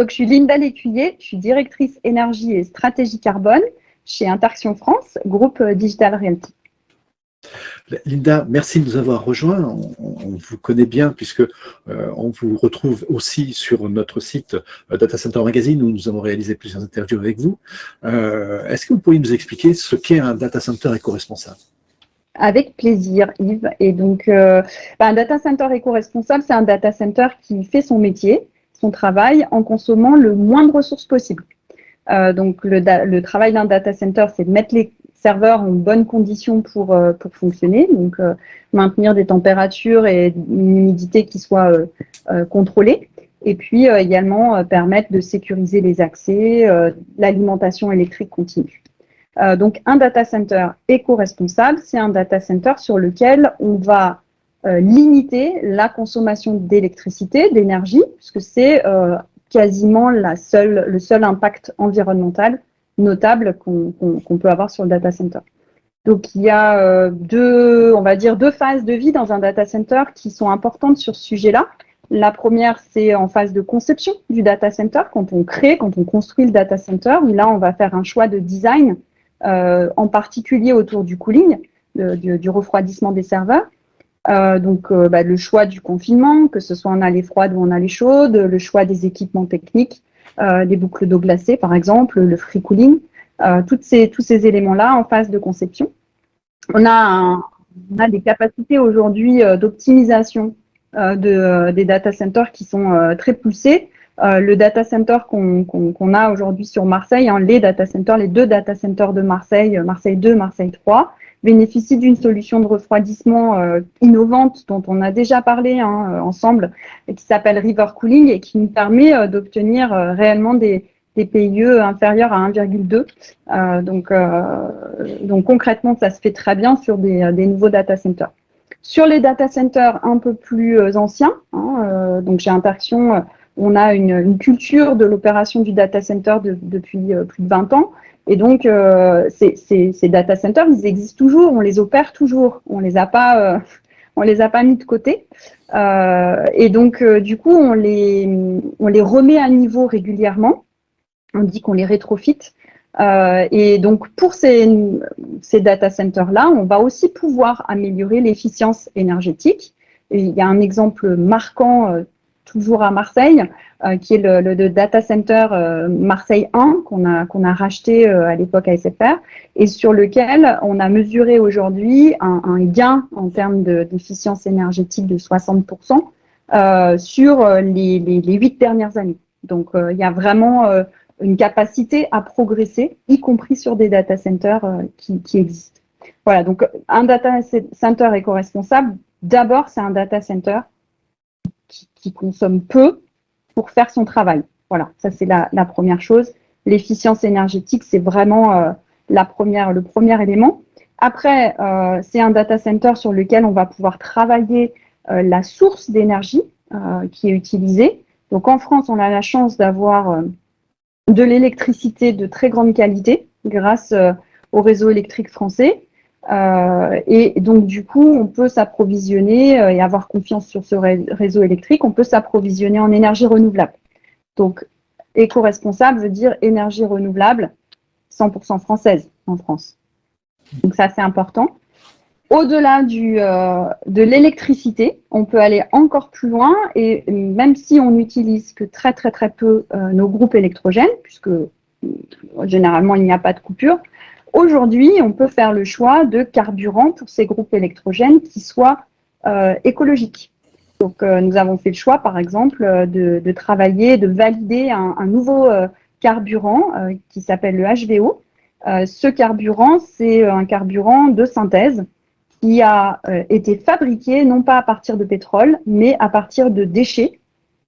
Donc, je suis Linda Lécuyer, je suis directrice énergie et stratégie carbone chez Interaction France, groupe Digital Realty. Linda, merci de nous avoir rejoints. On vous connaît bien puisque on vous retrouve aussi sur notre site Data Center Magazine où nous avons réalisé plusieurs interviews avec vous. Est-ce que vous pourriez nous expliquer ce qu'est un data center éco-responsable? Avec plaisir, Yves. Et donc, un data center éco-responsable, c'est un data center qui fait son métier, son travail, en consommant le moins de ressources possible. Donc, le travail d'un data center, c'est de mettre les serveurs en bonnes conditions pour fonctionner, donc maintenir des températures et une humidité qui soit contrôlée, et puis également permettre de sécuriser les accès, l'alimentation électrique continue. Donc, un data center éco-responsable, c'est un data center sur lequel on va limiter la consommation d'électricité, d'énergie, puisque c'est quasiment le seul impact environnemental notable qu'on peut avoir sur le data center. Donc, il y a deux phases de vie dans un data center qui sont importantes sur ce sujet-là. La première, c'est en phase de conception du data center, quand on construit le data center, où là, on va faire un choix de design, en particulier autour du cooling, du refroidissement des serveurs. Le choix du confinement, que ce soit en allée froide ou en allée chaude, le choix des équipements techniques, des boucles d'eau glacée par exemple, le free cooling, tous ces éléments-là en phase de conception. On a des capacités aujourd'hui d'optimisation des data centers qui sont très poussées. Le data center qu'on a aujourd'hui sur Marseille, les deux data centers de Marseille, Marseille 2, Marseille 3, bénéficient d'une solution de refroidissement innovante dont on a déjà parlé ensemble, et qui s'appelle River Cooling et qui nous permet d'obtenir réellement des PIE inférieurs à 1,2. Donc concrètement, ça se fait très bien sur des nouveaux data centers. Sur les data centers un peu plus anciens, donc chez Interaction, on a une culture de l'opération du data center depuis plus de 20 ans. Et donc, ces data centers, ils existent toujours, on les opère toujours, on les a pas mis de côté. Et donc, du coup, on les remet à niveau régulièrement. On dit qu'on les rétrofit. Et donc, pour ces data centers-là, on va aussi pouvoir améliorer l'efficience énergétique. Et il y a un exemple marquant toujours à Marseille, qui est le data center Marseille 1 qu'on a racheté à l'époque à SFR et sur lequel on a mesuré aujourd'hui un gain en termes d'efficience énergétique de 60% sur les 8 dernières années. Donc, il y a vraiment une capacité à progresser, y compris sur des data centers qui existent. Voilà, donc un data center éco-responsable, d'abord, c'est un data center qui consomme peu pour faire son travail. Voilà, ça c'est la première chose. L'efficience énergétique, c'est vraiment le premier élément. Après, c'est un data center sur lequel on va pouvoir travailler la source d'énergie qui est utilisée. Donc en France, on a la chance d'avoir de l'électricité de très grande qualité grâce au réseau électrique français. Et donc, du coup, on peut s'approvisionner et avoir confiance sur ce réseau électrique. On peut s'approvisionner en énergie renouvelable. Donc, éco-responsable veut dire énergie renouvelable 100% française en France. Donc, ça, c'est important. Au-delà de l'électricité, on peut aller encore plus loin et même si on n'utilise que très, très, très peu nos groupes électrogènes, puisque généralement, il n'y a pas de coupure, aujourd'hui, on peut faire le choix de carburant pour ces groupes électrogènes qui soient écologiques. Donc, nous avons fait le choix, par exemple, de travailler, de valider un nouveau carburant qui s'appelle le HVO. Ce carburant, c'est un carburant de synthèse qui a été fabriqué non pas à partir de pétrole, mais à partir de déchets.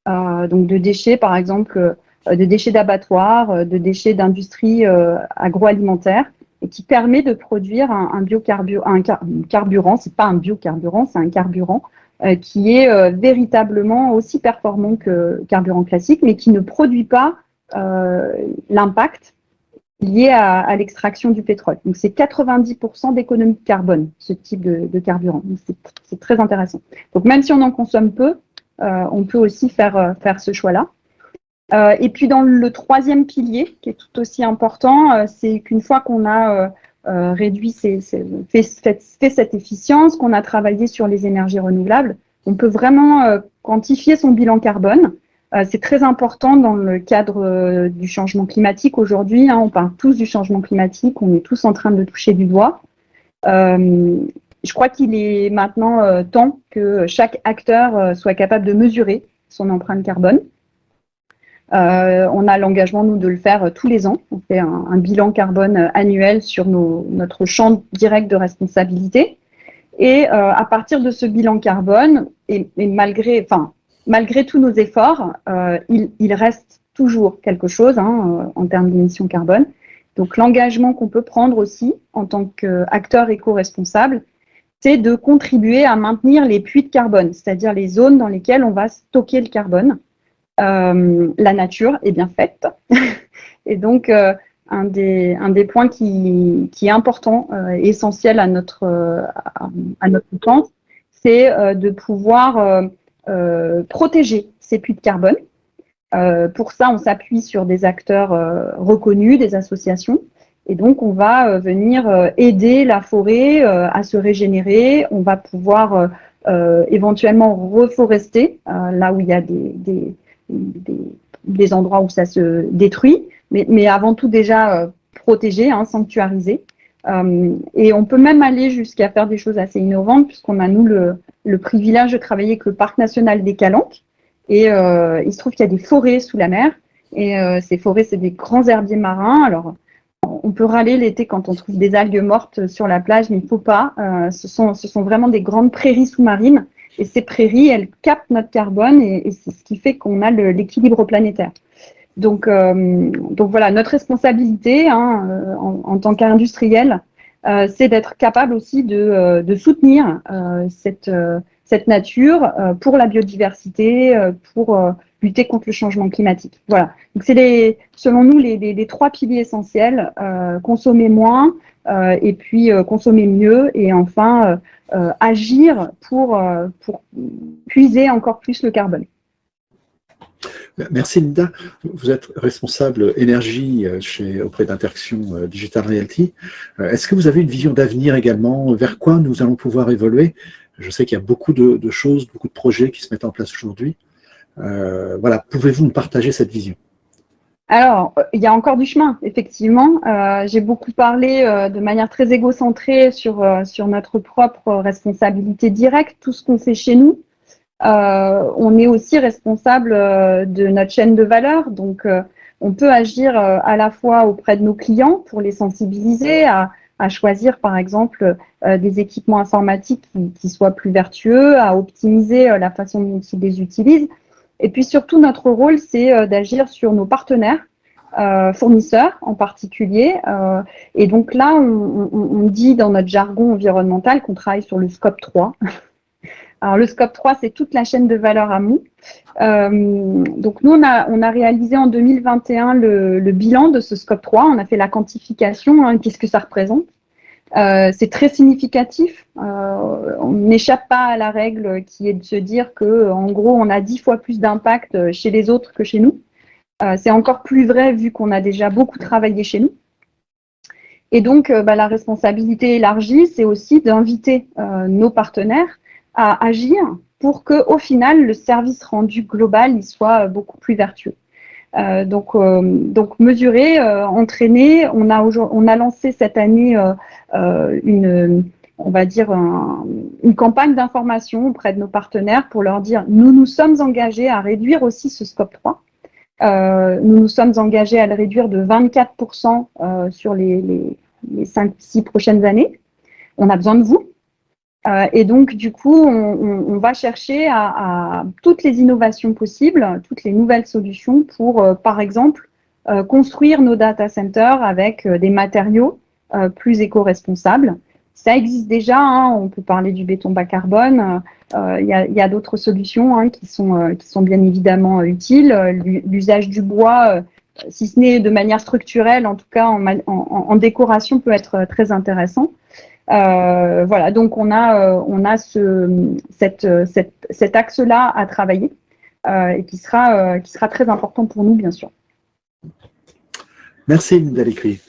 Donc, de déchets, par exemple, de déchets d'abattoirs, de déchets d'industrie agroalimentaire, et qui permet de produire un carburant, c'est pas un biocarburant, c'est un carburant qui est véritablement aussi performant que carburant classique, mais qui ne produit pas l'impact lié à l'extraction du pétrole. Donc, c'est 90% d'économie de carbone, ce type de carburant. C'est très intéressant. Donc, même si on en consomme peu, on peut aussi faire ce choix-là. Et puis dans le troisième pilier, qui est tout aussi important, c'est qu'une fois qu'on a réduit, fait cette efficience, qu'on a travaillé sur les énergies renouvelables, on peut vraiment quantifier son bilan carbone. C'est très important dans le cadre du changement climatique aujourd'hui. On parle tous du changement climatique, on est tous en train de le toucher du doigt. Je crois qu'il est maintenant temps que chaque acteur soit capable de mesurer son empreinte carbone. On a l'engagement, nous, de le faire tous les ans. On fait un bilan carbone annuel sur notre champ direct de responsabilité. Et à partir de ce bilan carbone, et malgré tous nos efforts, il reste toujours quelque chose en termes d'émissions carbone. Donc l'engagement qu'on peut prendre aussi en tant qu'acteur éco-responsable, c'est de contribuer à maintenir les puits de carbone, c'est-à-dire les zones dans lesquelles on va stocker le carbone. La nature est bien faite. Et donc, un des points qui est important, essentiel à notre pense, c'est de pouvoir protéger ces puits de carbone. Pour ça, on s'appuie sur des acteurs reconnus, des associations. Et donc, on va venir aider la forêt à se régénérer. On va pouvoir éventuellement reforester là où il y a des endroits où ça se détruit, mais avant tout déjà protéger, sanctuariser. Et on peut même aller jusqu'à faire des choses assez innovantes, puisqu'on a, nous, le privilège de travailler avec le Parc national des Calanques. Et il se trouve qu'il y a des forêts sous la mer. Et ces forêts, c'est des grands herbiers marins. Alors, on peut râler l'été quand on trouve des algues mortes sur la plage, mais il ne faut pas. Ce sont vraiment des grandes prairies sous-marines. Et ces prairies, elles captent notre carbone et c'est ce qui fait qu'on a l'équilibre planétaire. Donc voilà, notre responsabilité en tant qu'industriel, c'est d'être capable aussi de soutenir cette nature pour la biodiversité, pour lutter contre le changement climatique. Voilà. Donc c'est selon nous les trois piliers essentiels, consommer moins et puis consommer mieux et enfin agir pour puiser encore plus le carbone. Merci Linda. Vous êtes responsable énergie auprès d'Interaction Digital Realty. Est-ce que vous avez une vision d'avenir également? Vers quoi nous allons pouvoir évoluer? Je sais qu'il y a beaucoup de choses, beaucoup de projets qui se mettent en place aujourd'hui. Voilà, pouvez-vous nous partager cette vision? Alors, il y a encore du chemin, effectivement. J'ai beaucoup parlé de manière très égocentrée sur notre propre responsabilité directe, tout ce qu'on fait chez nous. On est aussi responsable de notre chaîne de valeur, donc on peut agir à la fois auprès de nos clients pour les sensibiliser à choisir par exemple des équipements informatiques qui soient plus vertueux, à optimiser la façon dont ils les utilisent. Et puis surtout, notre rôle, c'est d'agir sur nos partenaires, fournisseurs en particulier. Et donc là, on dit dans notre jargon environnemental qu'on travaille sur le scope 3. Alors, le scope 3, c'est toute la chaîne de valeur amont. Donc, nous, on a réalisé en 2021 le bilan de ce scope 3. On a fait la quantification, qu'est-ce que ça représente. C'est très significatif. On n'échappe pas à la règle qui est de se dire que, en gros, on a 10 fois plus d'impact chez les autres que chez nous. C'est encore plus vrai vu qu'on a déjà beaucoup travaillé chez nous. Et donc, la responsabilité élargie, c'est aussi d'inviter nos partenaires à agir pour qu'au final, le service rendu global il soit beaucoup plus vertueux. Donc mesurer, entraîner. On a lancé cette année une campagne d'information auprès de nos partenaires pour leur dire nous sommes engagés à réduire aussi ce scope 3. Nous sommes engagés à le réduire de 24% sur les 5-6 prochaines années. On a besoin de vous. Et donc, du coup, on va chercher à toutes les innovations possibles, toutes les nouvelles solutions pour, par exemple, construire nos data centers avec des matériaux plus éco-responsables. Ça existe déjà, on peut parler du béton bas carbone, il y a d'autres solutions qui sont bien évidemment utiles. L'usage du bois, si ce n'est de manière structurelle, en tout cas en décoration, peut être très intéressant. Voilà, donc on a cet axe-là à travailler. et qui sera très important pour nous, bien sûr. Merci Linda Lécry.